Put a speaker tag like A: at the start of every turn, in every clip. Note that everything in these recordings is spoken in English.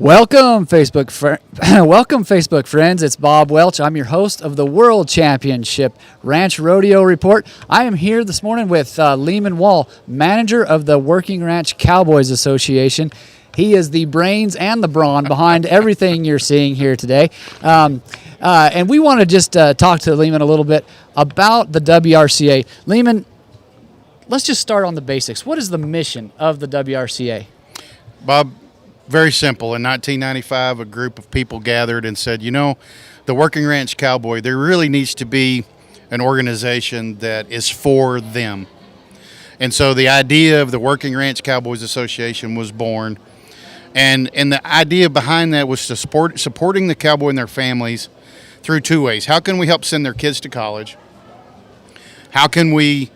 A: Welcome, welcome, Facebook friends. It's Bob Welch. I'm your host of the World Championship Ranch Rodeo Report. I am here this morning with Leman Wall, manager of the Working Ranch Cowboys Association. He is the brains and the brawn behind everything you're seeing here today. And we want to just talk to Leman a little bit about the WRCA. Leman, let's just start on the basics. What is the mission of the WRCA?
B: Bob, very simple. In 1995, a group of people gathered and said, the Working Ranch Cowboy, there really needs to be an organization that is for them. And so the idea of the Working Ranch Cowboys Association was born. And the idea behind that was to supporting the cowboy and their families through two ways. How can we help send their kids to college? How can we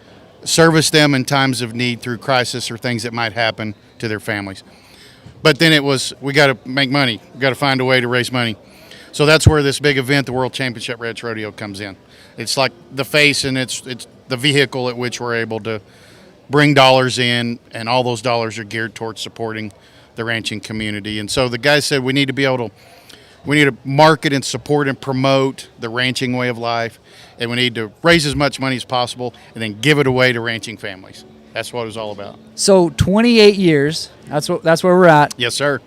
B: service them in times of need through crisis or things that might happen to their families? But then it was, we got to make money. We got to find a way to raise money. So that's where this big event, the World Championship Ranch Rodeo, comes in. It's like the face, and it's the vehicle at which we're able to bring dollars in, and all those dollars are geared towards supporting the ranching community. And so the guys said we need to market and support and promote the ranching way of life, and we need to raise as much money as possible and then give it away to ranching families. That's what it was all about.
A: So 28 years, that's where we're at.
B: Yes, sir.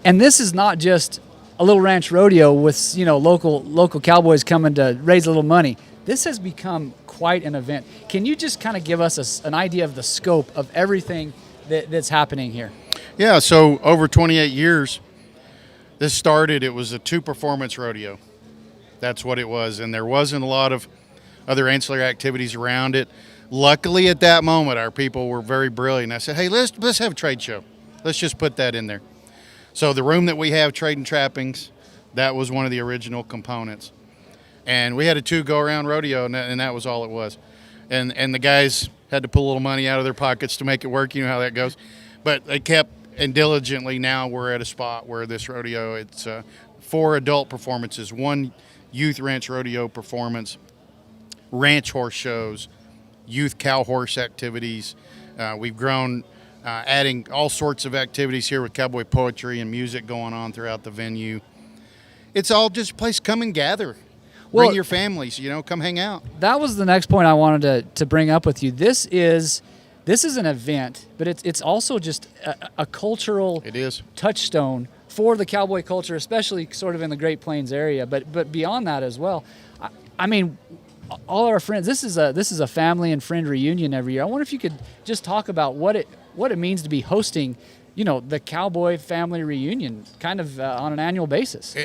A: And this is not just a little ranch rodeo with, local cowboys coming to raise a little money. This has become quite an event. Can you just kind of give us an idea of the scope of everything that's happening here?
B: Yeah, so over 28 years, this started, it was a two-performance rodeo. That's what it was, and there wasn't a lot of other ancillary activities around it. Luckily, at that moment, our people were very brilliant. I said, hey, let's have a trade show. Let's just put that in there. So the room that we have, Trade and Trappings, that was one of the original components. And we had a two-go-around rodeo, and that was all it was. And the guys had to pull a little money out of their pockets to make it work. You know how that goes. But they kept, and diligently, now we're at a spot where this rodeo, it's 4 adult performances, 1 youth ranch rodeo performance, ranch horse shows, youth cow horse activities. We've grown, adding all sorts of activities here with cowboy poetry and music going on throughout the venue. It's all just a place, come and gather. Bring your families, come hang out.
A: That was the next point I wanted to bring up with you. This is an event, but it's also just a cultural touchstone for the cowboy culture, especially sort of in the Great Plains area, but beyond that as well. I mean, all our friends, this is a family and friend reunion every year. I wonder if you could just talk about what it means to be hosting, the cowboy family reunion kind of on an annual basis.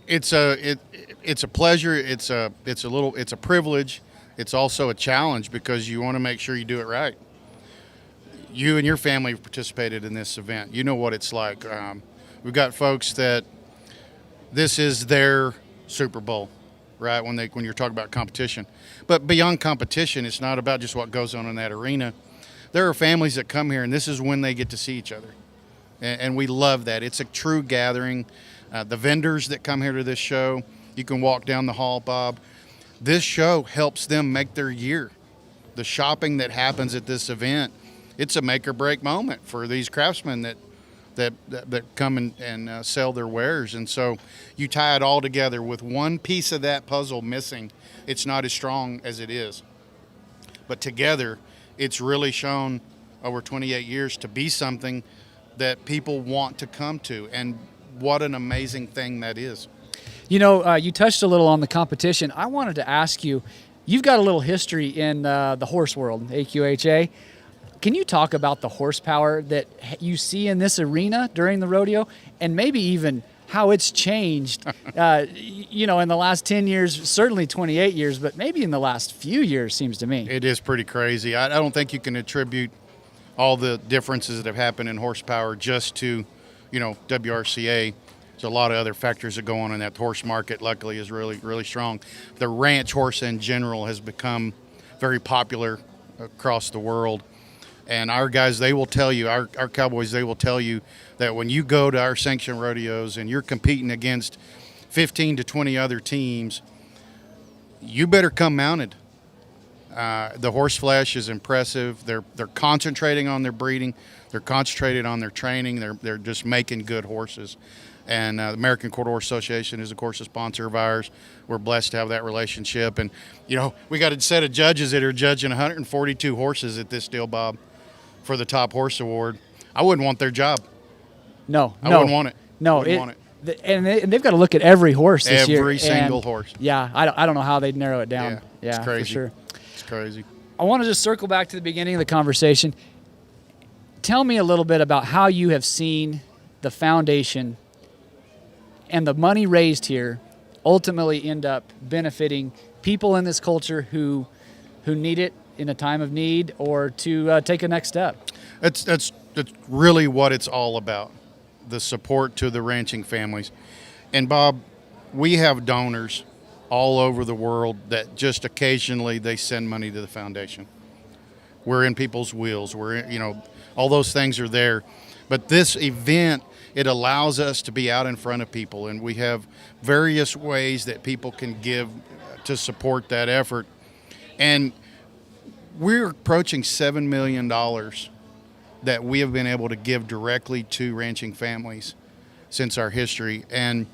B: It's a pleasure. It's a privilege. It's also a challenge because you want to make sure you do it right. You and your family have participated in this event. You know what it's like. We've got folks that this is their Super Bowl, right? When you're talking about competition. But beyond competition, it's not about just what goes on in that arena. There are families that come here, and this is when they get to see each other. And we love that. It's a true gathering. The vendors that come here to this show, you can walk down the hall, Bob. This show helps them make their year. The shopping that happens at this event, it's a make or break moment for these craftsmen that come and sell their wares. And so you tie it all together with one piece of that puzzle missing. It's not as strong as it is. But together, it's really shown over 28 years to be something that people want to come to. And what an amazing thing that is.
A: You touched a little on the competition. I wanted to ask you, you've got a little history in the horse world, AQHA. Can you talk about the horsepower that you see in this arena during the rodeo, and maybe even how it's changed, in the last 10 years, certainly 28 years, but maybe in the last few years, seems to me.
B: It is pretty crazy. I don't think you can attribute all the differences that have happened in horsepower just to, WRCA. There's a lot of other factors that go on in that horse market, luckily, is really, really strong. The ranch horse in general has become very popular across the world. And our guys, they will tell you, our cowboys, they will tell you that when you go to our sanctioned rodeos and you're competing against 15 to 20 other teams, you better come mounted. The horse flesh is impressive. They're concentrating on their breeding. They're concentrated on their training. They're just making good horses. And the American Quarter Horse Association is, of course, a sponsor of ours. We're blessed to have that relationship. And, we got a set of judges that are judging 142 horses at this deal, Bob, for the Top Horse Award. I wouldn't want their job.
A: No.
B: I wouldn't want it.
A: No.
B: Wouldn't want it.
A: And they've got to look at every horse this year.
B: Every single horse.
A: Yeah, I don't know how they'd narrow it down.
B: Yeah, it's crazy.
A: For sure.
B: It's crazy.
A: I want to just circle back to the beginning of the conversation. Tell me a little bit about how you have seen the foundation and the money raised here ultimately end up benefiting people in this culture who need it in a time of need or to take a next step.
B: That's really what it's all about, the support to the ranching families. And Bob, we have donors all over the world that just occasionally they send money to the foundation. We're in people's wills. We're in, all those things are there. But this event, it allows us to be out in front of people, and we have various ways that people can give to support that effort. And we're approaching $7 million that we have been able to give directly to ranching families since our history. And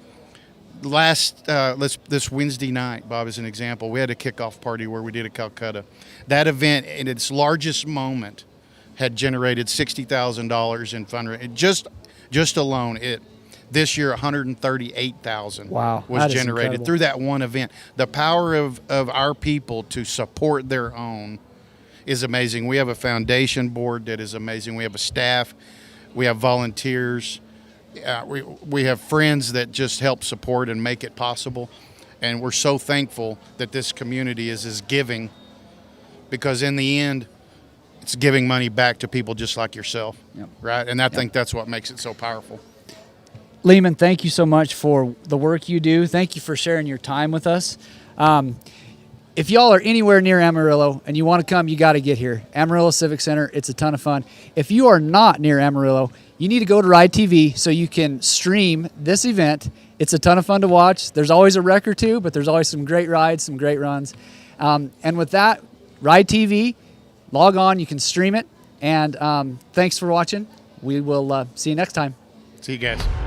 B: this Wednesday night, Bob, as an example, we had a kickoff party where we did a Calcutta. That event, in its largest moment, had generated $60,000 in fundraising. Just alone, this year $138,000 was generated through that one event. The power of our people to support their own is amazing. We have a foundation board that is amazing. We have a staff. We have volunteers. We have friends that just help support and make it possible. And we're so thankful that this community is giving, because in the end, it's giving money back to people just like yourself, right? And I think that's what makes it so powerful.
A: Leman, thank you so much for the work you do. Thank you for sharing your time with us. If y'all are anywhere near Amarillo and you want to come, you got to get here. Amarillo Civic Center, it's a ton of fun. If you are not near Amarillo, you need to go to Ride TV so you can stream this event. It's a ton of fun to watch. There's always a wreck or two, but there's always some great rides, some great runs. And with that, Ride TV, log on, you can stream it. And thanks for watching. We will see you next time.
B: See you guys.